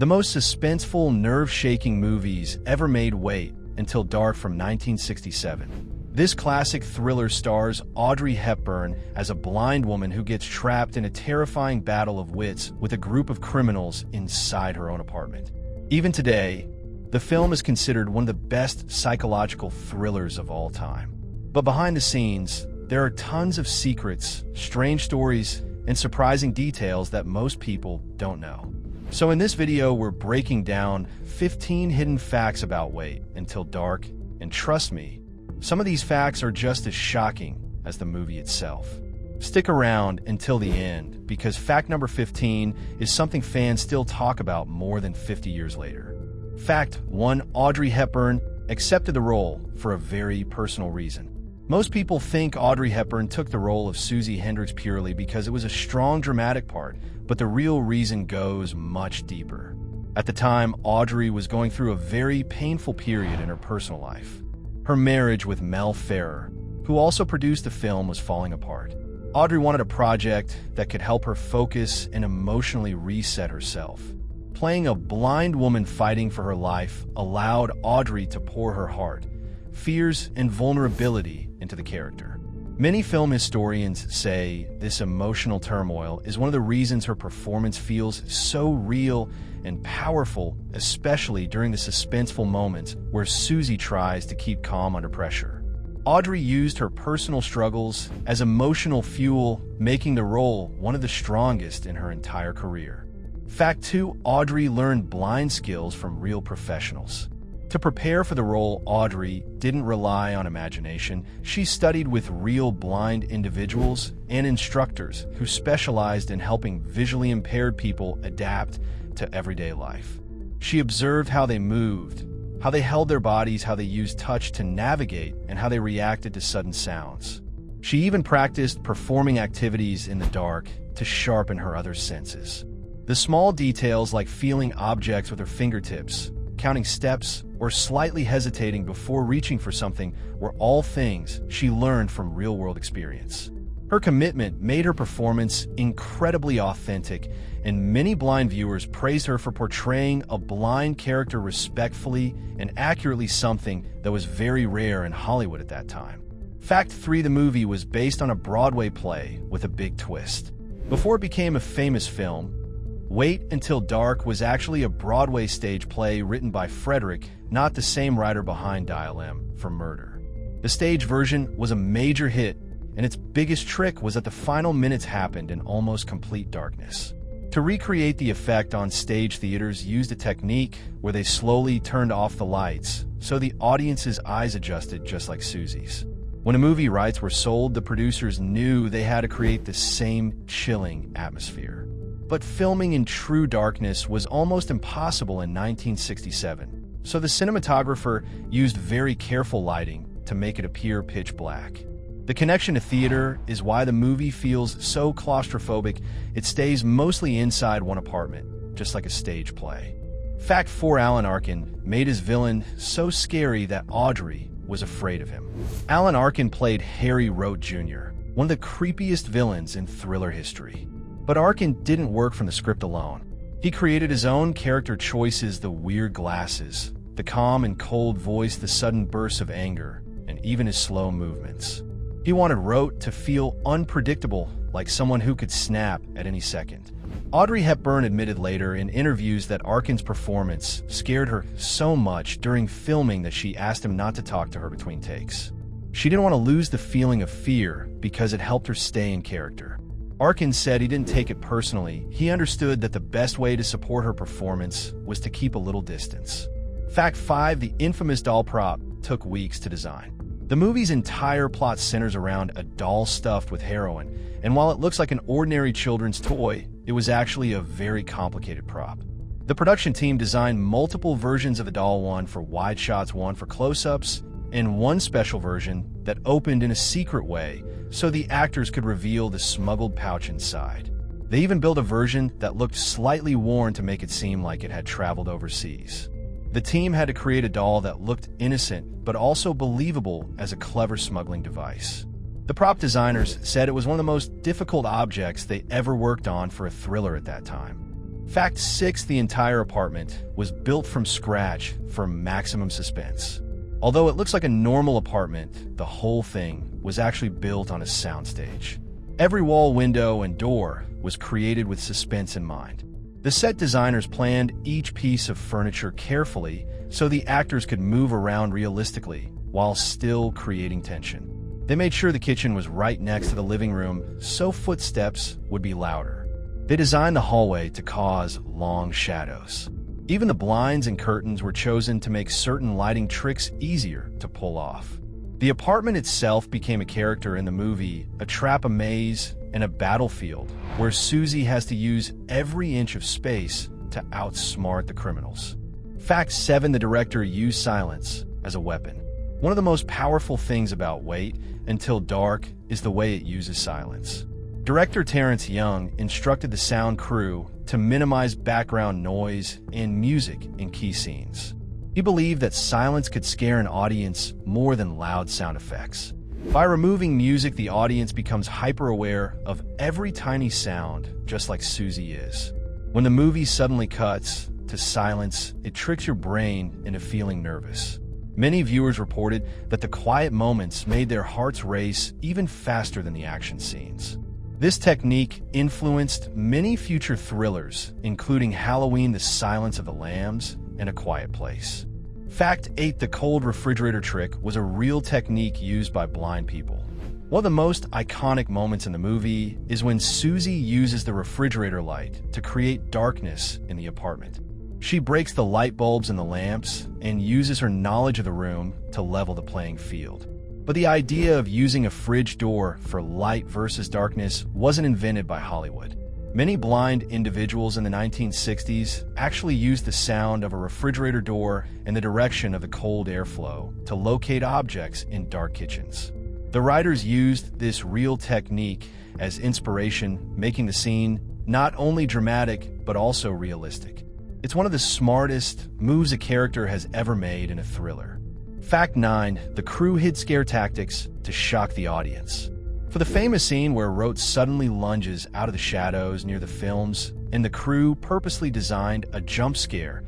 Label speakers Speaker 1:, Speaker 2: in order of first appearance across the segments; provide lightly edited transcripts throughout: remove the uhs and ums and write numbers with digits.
Speaker 1: The most suspenseful, nerve-shaking movies ever made. Wait Until Dark from 1967. This classic thriller stars Audrey Hepburn as a blind woman who gets trapped in a terrifying battle of wits with a group of criminals inside her own apartment. Even today, the film is considered one of the best psychological thrillers of all time. But behind the scenes, there are tons of secrets, strange stories, and surprising details that most people don't know. So in this video, we're breaking down 15 hidden facts about Wait Until Dark, and trust me, some of these facts are just as shocking as the movie itself. Stick around until the end, because fact number 15 is something fans still talk about more than 50 years later. Fact 1. Audrey Hepburn accepted the role for a very personal reason. Most people think Audrey Hepburn took the role of Susie Hendricks purely because it was a strong dramatic part, but the real reason goes much deeper. At the time, Audrey was going through a very painful period in her personal life. Her marriage with Mel Ferrer, who also produced the film, was falling apart. Audrey wanted a project that could help her focus and emotionally reset herself. Playing a blind woman fighting for her life allowed Audrey to pour her heart, fears, and vulnerability into the character. Many film historians say this emotional turmoil is one of the reasons her performance feels so real and powerful, especially during the suspenseful moments where Susie tries to keep calm under pressure. Audrey used her personal struggles as emotional fuel, making the role one of the strongest in her entire career. Fact 2. Audrey learned blind skills from real professionals. To prepare for the role, Audrey didn't rely on imagination. She studied with real blind individuals and instructors who specialized in helping visually impaired people adapt to everyday life. She observed how they moved, how they held their bodies, how they used touch to navigate, and how they reacted to sudden sounds. She even practiced performing activities in the dark to sharpen her other senses. The small details like feeling objects with her fingertips, counting steps, or slightly hesitating before reaching for something were all things she learned from real-world experience. Her commitment made her performance incredibly authentic, and many blind viewers praised her for portraying a blind character respectfully and accurately, something that was very rare in Hollywood at that time. Fact 3. The movie was based on a Broadway play with a big twist. Before it became a famous film, Wait Until Dark was actually a Broadway stage play written by Frederick, not the same writer behind Dial M for Murder. The stage version was a major hit, and its biggest trick was that the final minutes happened in almost complete darkness. To recreate the effect on stage, theaters used a technique where they slowly turned off the lights, so the audience's eyes adjusted just like Susie's. When a movie rights were sold, the producers knew they had to create the same chilling atmosphere. But filming in true darkness was almost impossible in 1967, so the cinematographer used very careful lighting to make it appear pitch black. The connection to theater is why the movie feels so claustrophobic. It stays mostly inside one apartment, just like a stage play. Fact 4. Alan Arkin made his villain so scary that Audrey was afraid of him. Alan Arkin played Harry Rote Jr., one of the creepiest villains in thriller history. But Arkin didn't work from the script alone. He created his own character choices: the weird glasses, the calm and cold voice, the sudden bursts of anger, and even his slow movements. He wanted Rote to feel unpredictable, like someone who could snap at any second. Audrey Hepburn admitted later in interviews that Arkin's performance scared her so much during filming that she asked him not to talk to her between takes. She didn't want to lose the feeling of fear because it helped her stay in character. Arkin said he didn't take it personally. He understood that the best way to support her performance was to keep a little distance. Fact 5. The infamous doll prop took weeks to design. The movie's entire plot centers around a doll stuffed with heroin, and while it looks like an ordinary children's toy, it was actually a very complicated prop. The production team designed multiple versions of the doll, one for wide shots, one for close-ups, and one special version that opened in a secret way so the actors could reveal the smuggled pouch inside. They even built a version that looked slightly worn to make it seem like it had traveled overseas. The team had to create a doll that looked innocent but also believable as a clever smuggling device. The prop designers said it was one of the most difficult objects they ever worked on for a thriller at that time. Fact 6. The entire apartment was built from scratch for maximum suspense. Although it looks like a normal apartment, the whole thing was actually built on a soundstage. Every wall, window, and door was created with suspense in mind. The set designers planned each piece of furniture carefully so the actors could move around realistically while still creating tension. They made sure the kitchen was right next to the living room so footsteps would be louder. They designed the hallway to cause long shadows. Even the blinds and curtains were chosen to make certain lighting tricks easier to pull off. The apartment itself became a character in the movie, a trap, a maze, and a battlefield where Susie has to use every inch of space to outsmart the criminals. Fact 7. The director used silence as a weapon. One of the most powerful things about Wait Until Dark is the way it uses silence. Director Terrence Young instructed the sound crew to minimize background noise and music in key scenes. He believed that silence could scare an audience more than loud sound effects. By removing music, the audience becomes hyper-aware of every tiny sound, just like Susie is. When the movie suddenly cuts to silence, it tricks your brain into feeling nervous. Many viewers reported that the quiet moments made their hearts race even faster than the action scenes. This technique influenced many future thrillers, including Halloween, The Silence of the Lambs, and A Quiet Place. Fact 8. The cold refrigerator trick was a real technique used by blind people. One of the most iconic moments in the movie is when Susie uses the refrigerator light to create darkness in the apartment. She breaks the light bulbs and the lamps and uses her knowledge of the room to level the playing field. But the idea of using a fridge door for light versus darkness wasn't invented by Hollywood. Many blind individuals in the 1960s actually used the sound of a refrigerator door and the direction of the cold airflow to locate objects in dark kitchens. The writers used this real technique as inspiration, making the scene not only dramatic but also realistic. It's one of the smartest moves a character has ever made in a thriller. Fact 9. The crew hid scare tactics to shock the audience. For the famous scene where Rote suddenly lunges out of the shadows near the films, and the crew purposely designed a jump scare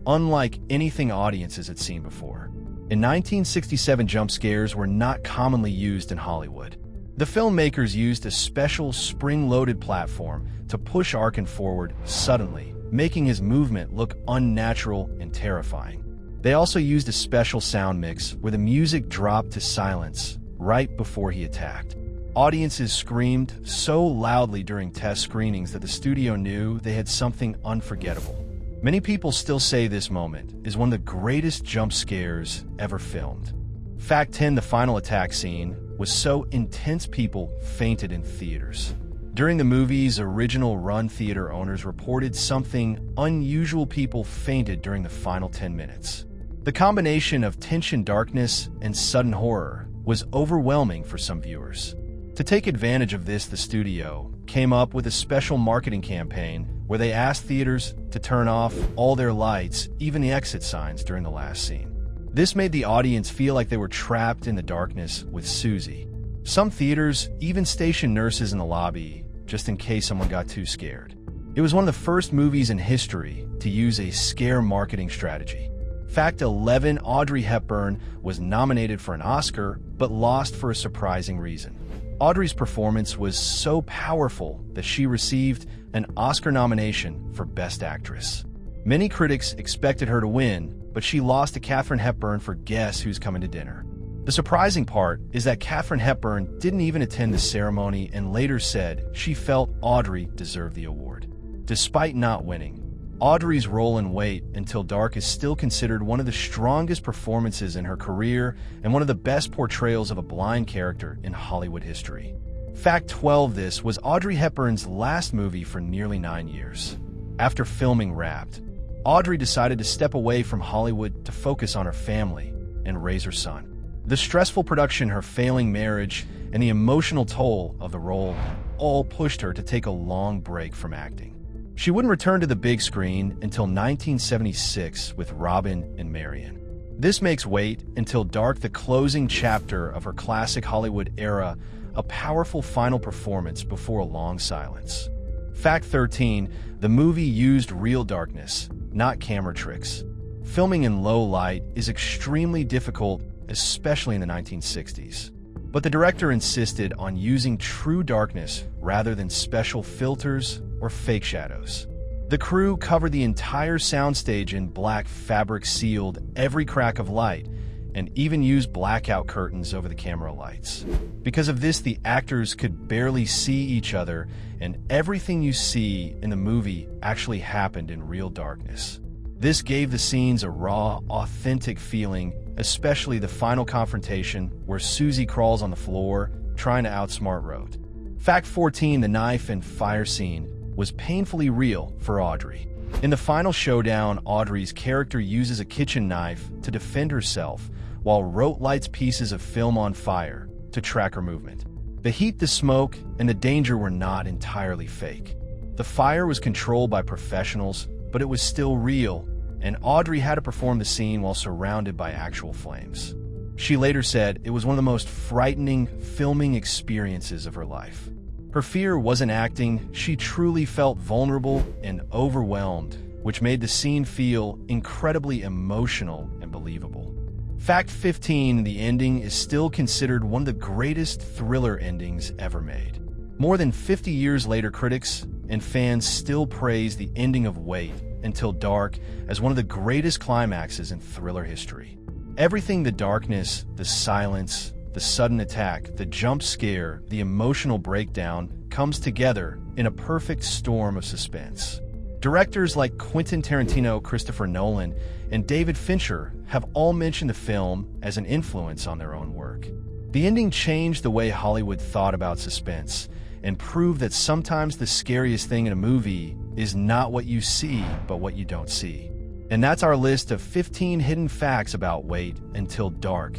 Speaker 1: unlike anything audiences had seen before. In 1967, jump scares were not commonly used in Hollywood. The filmmakers used a special spring-loaded platform to push Arkin forward suddenly, making his movement look unnatural and terrifying. They also used a special sound mix where the music dropped to silence right before he attacked. Audiences screamed so loudly during test screenings that the studio knew they had something unforgettable. Many people still say this moment is one of the greatest jump scares ever filmed. Fact 10. The final attack scene was so intense people fainted in theaters. During the movie's original run, theater owners reported something unusual: people fainted during the final 10 minutes. The combination of tension, darkness, and sudden horror was overwhelming for some viewers. To take advantage of this, the studio came up with a special marketing campaign where they asked theaters to turn off all their lights, even the exit signs, during the last scene. This made the audience feel like they were trapped in the darkness with Susie. Some theaters even stationed nurses in the lobby just in case someone got too scared. It was one of the first movies in history to use a scare marketing strategy. Fact 11. Audrey Hepburn was nominated for an Oscar but lost for a surprising reason. Audrey's performance was so powerful that she received an Oscar nomination for Best Actress. Many critics expected her to win, but she lost to Katharine Hepburn for Guess Who's Coming to Dinner. The surprising part is that Katharine Hepburn didn't even attend the ceremony and later said she felt Audrey deserved the award. Despite not winning, Audrey's role in Wait Until Dark is still considered one of the strongest performances in her career and one of the best portrayals of a blind character in Hollywood history. Fact 12. This was Audrey Hepburn's last movie for nearly 9 years. After filming Wrapped, Audrey decided to step away from Hollywood to focus on her family and raise her son. The stressful production, her failing marriage, and the emotional toll of the role all pushed her to take a long break from acting. She wouldn't return to the big screen until 1976 with Robin and Marion. This makes Wait Until Dark the closing chapter of her classic Hollywood era, a powerful final performance before a long silence. Fact 13, the movie used real darkness, not camera tricks. Filming in low light is extremely difficult, especially in the 1960s. But the director insisted on using true darkness rather than special filters or fake shadows. The crew covered the entire soundstage in black fabric, sealed every crack of light, and even used blackout curtains over the camera lights. Because of this, the actors could barely see each other, and everything you see in the movie actually happened in real darkness. This gave the scenes a raw, authentic feeling, especially the final confrontation where Susie crawls on the floor, trying to outsmart Rhodes. Fact 14, the knife and fire scene was painfully real for Audrey. In the final showdown, Audrey's character uses a kitchen knife to defend herself, while Rhodes lights pieces of film on fire to track her movement. The heat, the smoke, and the danger were not entirely fake. The fire was controlled by professionals, but it was still real, and Audrey had to perform the scene while surrounded by actual flames. She later said it was one of the most frightening filming experiences of her life. Her fear wasn't acting, she truly felt vulnerable and overwhelmed, which made the scene feel incredibly emotional and believable. Fact 15, the ending is still considered one of the greatest thriller endings ever made. More than 50 years later, critics and fans still praise the ending of Wait Until Dark as one of the greatest climaxes in thriller history. Everything, the darkness, the silence, the sudden attack, the jump scare, the emotional breakdown, comes together in a perfect storm of suspense. Directors like Quentin Tarantino, Christopher Nolan, and David Fincher have all mentioned the film as an influence on their own work. The ending changed the way Hollywood thought about suspense and proved that sometimes the scariest thing in a movie is not what you see, but what you don't see. And that's our list of 15 hidden facts about Wait Until Dark,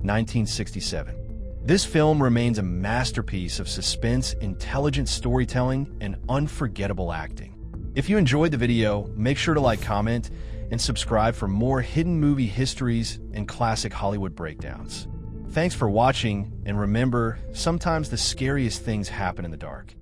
Speaker 1: 1967. This film remains a masterpiece of suspense, intelligent storytelling, and unforgettable acting. If you enjoyed the video, make sure to like, comment, and subscribe for more hidden movie histories and classic Hollywood breakdowns. Thanks for watching, and remember, sometimes the scariest things happen in the dark.